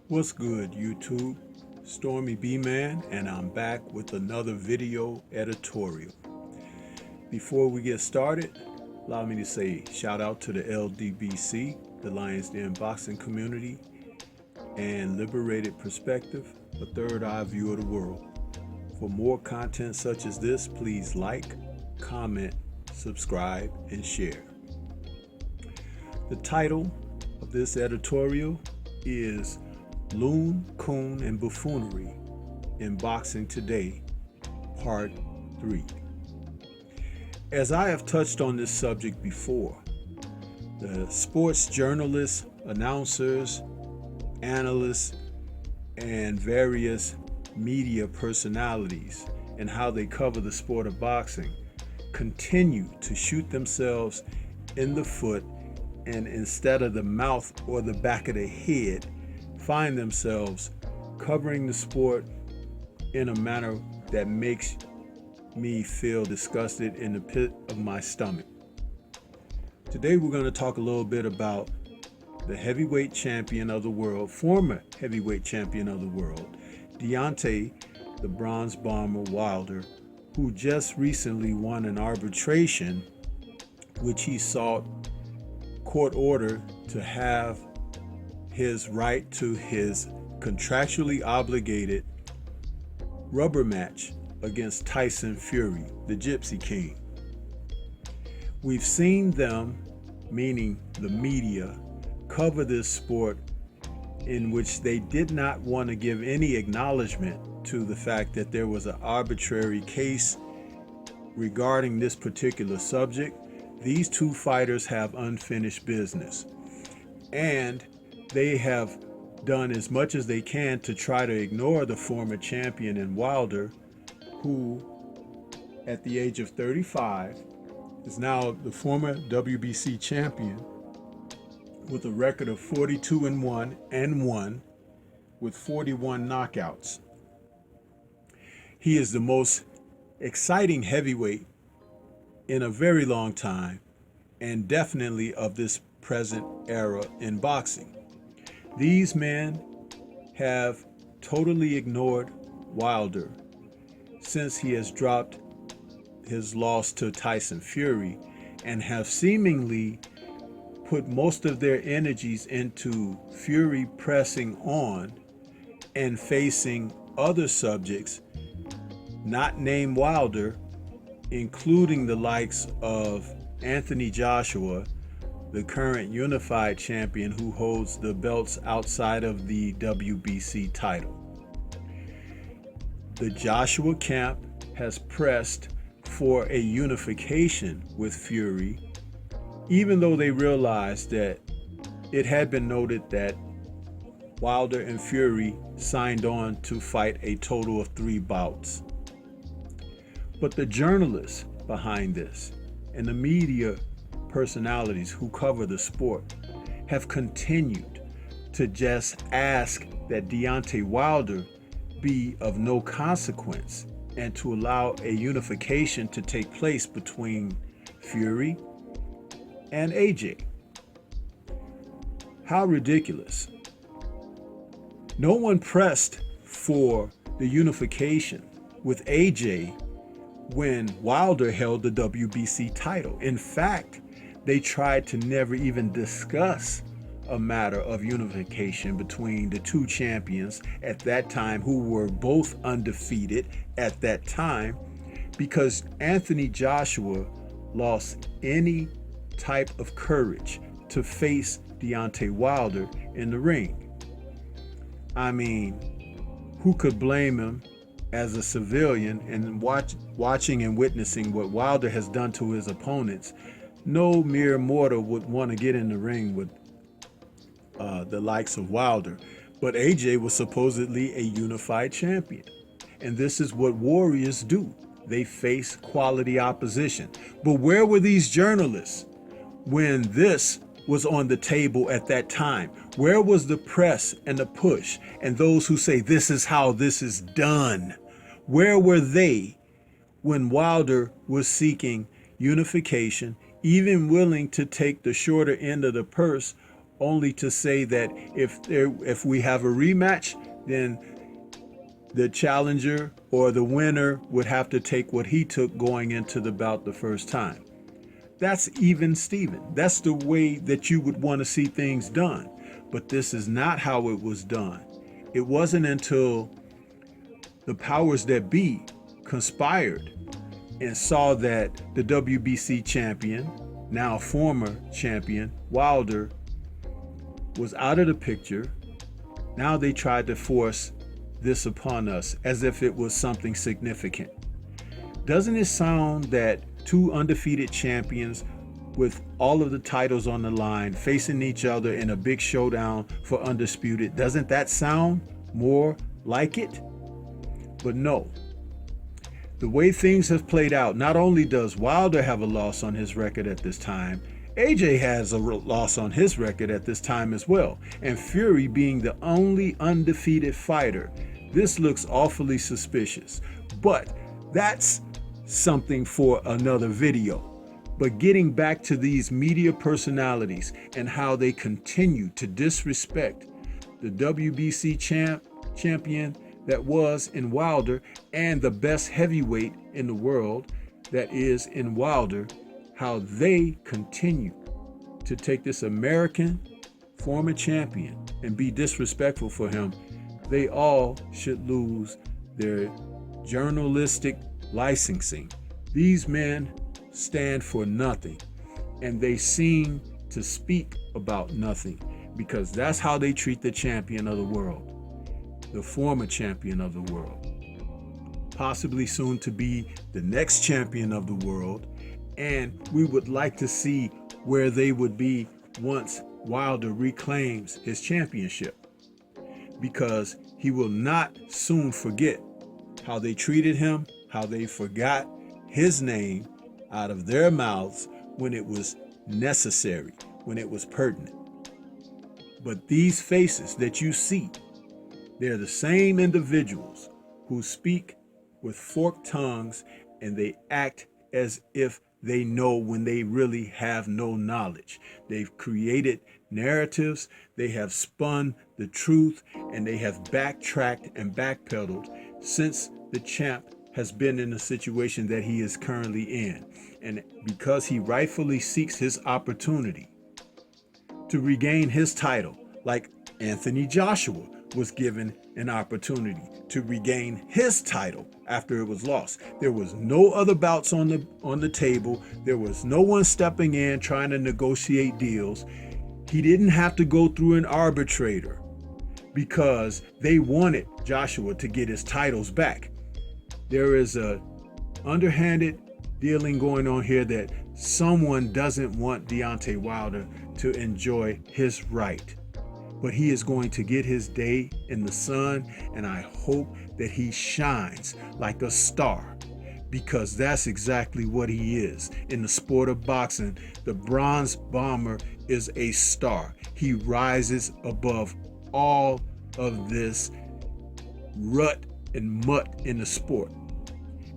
What's good, YouTube? Stormybman, and I'm back with another video editorial. Before we get started, allow me to say shout out to the LDBC, the Lions Den boxing community, and Liberated Perspective, a third eye view of the world. For more content such as this, please like, comment, subscribe, and share. The title of this editorial is Loon, Coon, and Buffoonery in Boxing Today, Part 3. As I have touched on this subject before, the sports journalists, announcers, analysts, and various media personalities and how they cover the sport of boxing continue to shoot themselves in the foot, and instead of the mouth or the back of the head, find themselves covering the sport in a manner that makes me feel disgusted in the pit of my stomach. Today we're going to talk a little bit about the heavyweight champion of the world, former heavyweight champion of the world, Deontay the Bronze Bomber Wilder, who just recently won an arbitration which he sought court order to have his right to his contractually obligated rubber match against Tyson Fury, the Gypsy King. We've seen them, meaning the media, cover this sport in which they did not want to give any acknowledgement to the fact that there was an arbitrary case regarding this particular subject. These two fighters have unfinished business, and they have done as much as they can to try to ignore the former champion in Wilder, who at the age of 35 is now the former WBC champion with a record of 42-1 and 1 with 41 knockouts. He is the most exciting heavyweight in a very long time, and definitely of this present era in boxing. These men have totally ignored Wilder since he has dropped his loss to Tyson Fury, and have seemingly put most of their energies into Fury pressing on and facing other subjects not named Wilder, including the likes of Anthony Joshua, the current unified champion who holds the belts outside of the WBC title. The Joshua camp has pressed for a unification with Fury, even though they realized that it had been noted that Wilder and Fury signed on to fight a total of 3 bouts. But the journalists behind this and the media personalities who cover the sport have continued to just ask that Deontay Wilder be of no consequence and to allow a unification to take place between Fury and AJ. How ridiculous. No one pressed for the unification with AJ when Wilder held the WBC title. In fact, they tried to never even discuss a matter of unification between the two champions at that time, who were both undefeated at that time, because Anthony Joshua lost any type of courage to face Deontay Wilder in the ring. I mean, who could blame him as a civilian and watching and witnessing what Wilder has done to his opponents? No mere mortal would want to get in the ring with the likes of Wilder. But AJ was supposedly a unified champion. And this is what warriors do. They face quality opposition. But where were these journalists when this was on the table at that time? Where was the press and the push and those who say this is how this is done? Where were they when Wilder was seeking unification, even willing to take the shorter end of the purse only to say that if we have a rematch, then the challenger or the winner would have to take what he took going into the bout the first time. That's even Steven. That's the way that you would want to see things done. But this is not how it was done. It wasn't until the powers that be conspired and saw that the WBC champion, now former champion, Wilder, was out of the picture. Now they tried to force this upon us as if it was something significant. Doesn't it sound that two undefeated champions with all of the titles on the line facing each other in a big showdown for undisputed, doesn't that sound more like it? But no. The way things have played out, not only does Wilder have a loss on his record at this time, AJ has a loss on his record at this time as well. And Fury being the only undefeated fighter, this looks awfully suspicious. But that's something for another video. But getting back to these media personalities and how they continue to disrespect the WBC champion that was in Wilder and the best heavyweight in the world that is in Wilder, how they continue to take this American former champion and be disrespectful for him, they all should lose their journalistic licensing. These men stand for nothing, and they seem to speak about nothing, because that's how they treat the champion of the world, the former champion of the world, possibly soon to be the next champion of the world. And we would like to see where they would be once Wilder reclaims his championship, because he will not soon forget how they treated him, how they forgot his name out of their mouths when it was necessary, when it was pertinent. But these faces that you see, they're the same individuals who speak with forked tongues, and they act as if they know when they really have no knowledge. They've created narratives, they have spun the truth, and they have backtracked and backpedaled since the champ has been in the situation that he is currently in. And because he rightfully seeks his opportunity to regain his title, like Anthony Joshua was given an opportunity to regain his title after it was lost. There was no other bouts on the table. There was no one stepping in trying to negotiate deals. He didn't have to go through an arbitrator because they wanted Joshua to get his titles back. There is a underhanded dealing going on here that someone doesn't want Deontay Wilder to enjoy his right. But he is going to get his day in the sun, and I hope that he shines like a star, because that's exactly what he is. In the sport of boxing, the Bronze Bomber is a star. He rises above all of this rut and mutt in the sport.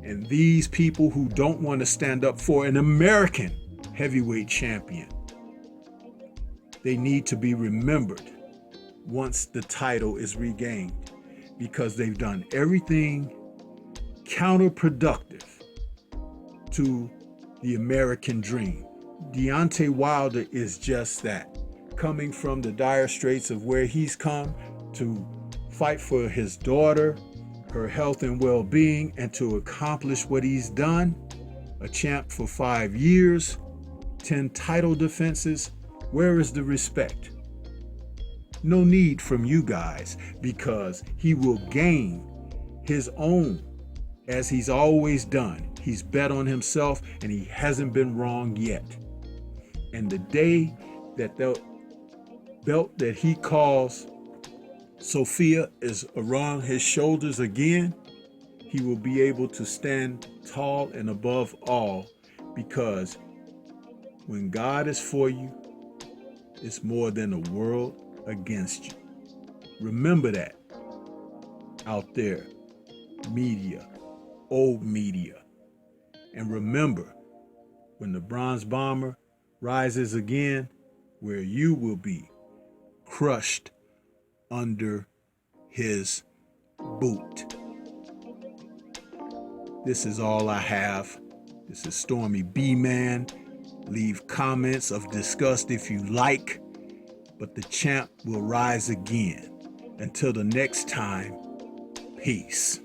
And these people who don't want to stand up for an American heavyweight champion, they need to be remembered once the title is regained, because they've done everything counterproductive to the American dream. Deontay Wilder is just that, coming from the dire straits of where he's come to fight for his daughter, her health and well-being, and to accomplish what he's done. A champ for 5 years, 10 title defenses. Where is the respect? No need from you guys, because he will gain his own as he's always done. He's bet on himself, and he hasn't been wrong yet. And the day that the belt that he calls Sophia is around his shoulders again, he will be able to stand tall and above all, because when God is for you, it's more than a world against you. Remember that out there, media, old media. And remember, when the Bronze Bomber rises again, where you will be crushed under his boot. This is all I have. This is Stormybman. Leave comments of disgust if you like, but the champ will rise again. Until the next time, peace.